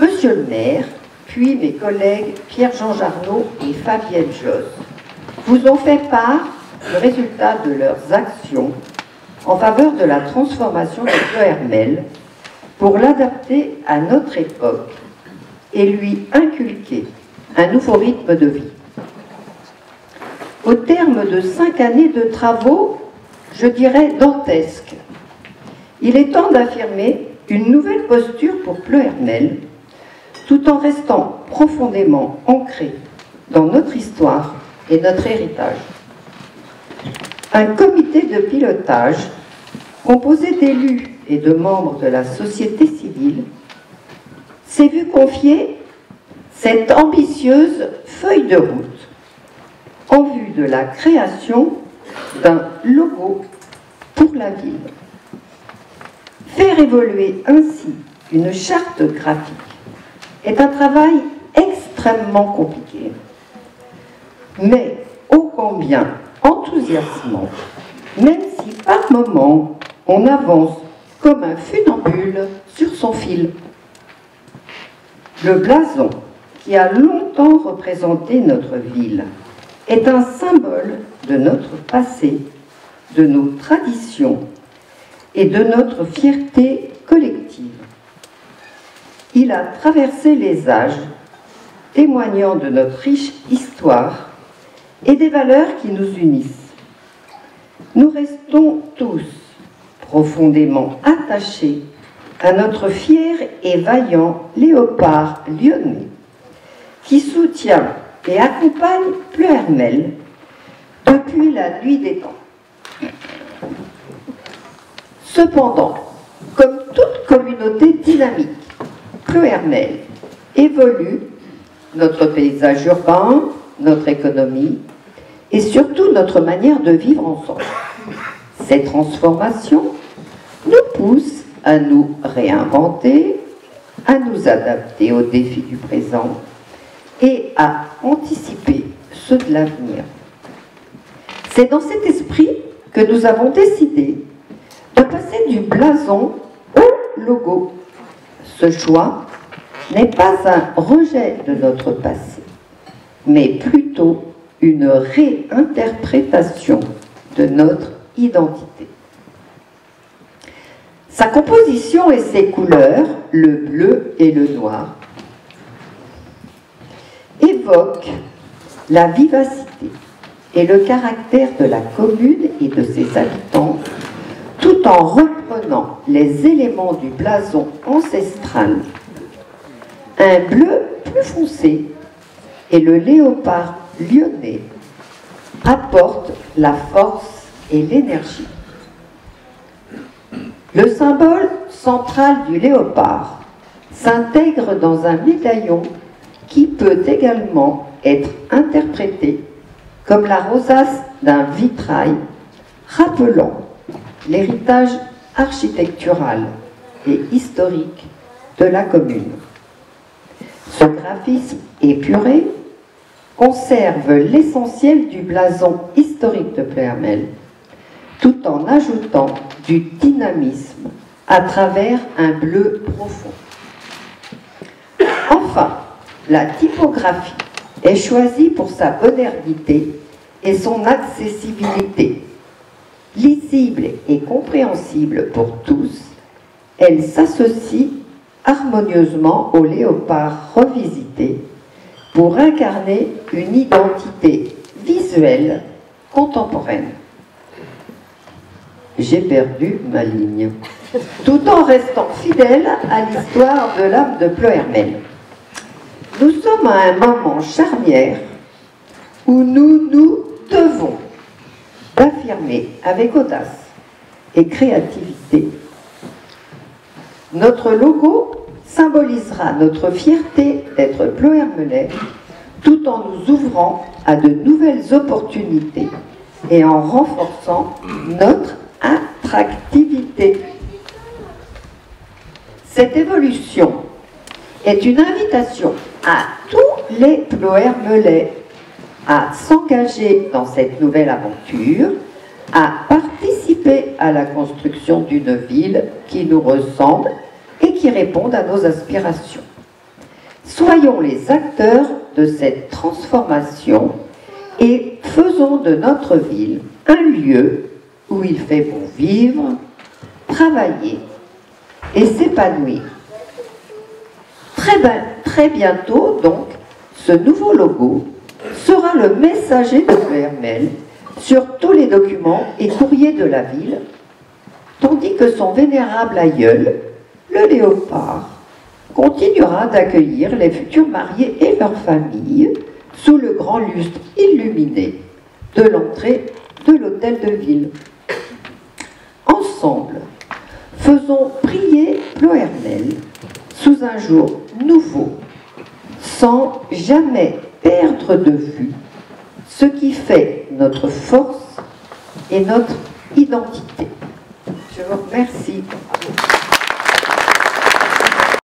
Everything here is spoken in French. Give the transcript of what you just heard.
Monsieur le maire, puis mes collègues Pierre-Jean Jarnot et Fabienne Josse vous ont fait part du résultat de leurs actions en faveur de la transformation de Ploërmel pour l'adapter à notre époque et lui inculquer un nouveau rythme de vie. Au terme de 5 années de travaux, je dirais dantesques, il est temps d'affirmer une nouvelle posture pour Ploërmel, tout en restant profondément ancré dans notre histoire et notre héritage. Un comité de pilotage composé d'élus et de membres de la société civile s'est vu confier cette ambitieuse feuille de route en vue de la création d'un logo pour la ville. Faire évoluer ainsi une charte graphique est un travail extrêmement compliqué, mais ô combien enthousiasmant, même si par moments on avance comme un funambule sur son fil. Le blason, qui a longtemps représenté notre ville, est un symbole de notre passé, de nos traditions et de notre fierté collective. Il a traversé les âges, témoignant de notre riche histoire et des valeurs qui nous unissent. Nous restons tous profondément attachés à notre fier et vaillant léopard lyonnais, qui soutient et accompagne Ploërmel depuis la nuit des temps. Cependant, comme toute communauté dynamique, Ploërmel évolue notre paysage urbain, notre économie et surtout notre manière de vivre ensemble. Ces transformations nous poussent à nous réinventer, à nous adapter aux défis du présent et à anticiper ceux de l'avenir. C'est dans cet esprit que nous avons décidé de passer du blason au logo. Ce choix n'est pas un rejet de notre passé, mais plutôt une réinterprétation de notre identité. Sa composition et ses couleurs, le bleu et le noir, évoquent la vivacité et le caractère de la commune et de ses habitants, tout en reprenant les éléments du blason ancestral. Un bleu plus foncé et le léopard lyonnais apportent la force et l'énergie. Le symbole central du léopard s'intègre dans un médaillon qui peut également être interprété comme la rosace d'un vitrail rappelant l'héritage architectural et historique de la commune. Ce graphisme épuré conserve l'essentiel du blason historique de Ploërmel, tout en ajoutant du dynamisme à travers un bleu profond. Enfin, la typographie est choisie pour sa modernité et son accessibilité. Lisible et compréhensible pour tous, elle s'associe harmonieusement au léopard revisité pour incarner une identité visuelle contemporaine. J'ai perdu ma ligne, tout en restant fidèle à l'histoire de l'âme de Ploërmel. Nous sommes à un moment charnière où nous devons affirmer avec audace et créativité. Notre logo symbolisera notre fierté d'être Ploërmelais, tout en nous ouvrant à de nouvelles opportunités et en renforçant notre attractivité. Cette évolution est une invitation à tous les Ploërmelais à s'engager dans cette nouvelle aventure, à participer à la construction d'une ville qui nous ressemble et qui réponde à nos aspirations. Soyons les acteurs de cette transformation et faisons de notre ville un lieu où il fait bon vivre, travailler et s'épanouir. Très bientôt, donc, ce nouveau logo sera le messager de Ploërmel sur tous les documents et courriers de la ville, tandis que son vénérable aïeul, le léopard, continuera d'accueillir les futurs mariés et leurs familles sous le grand lustre illuminé de l'entrée de l'hôtel de ville. Ensemble, faisons briller Ploërmel sous un jour nouveau, sans jamais perdre de vue ce qui fait notre force et notre identité. Je vous remercie.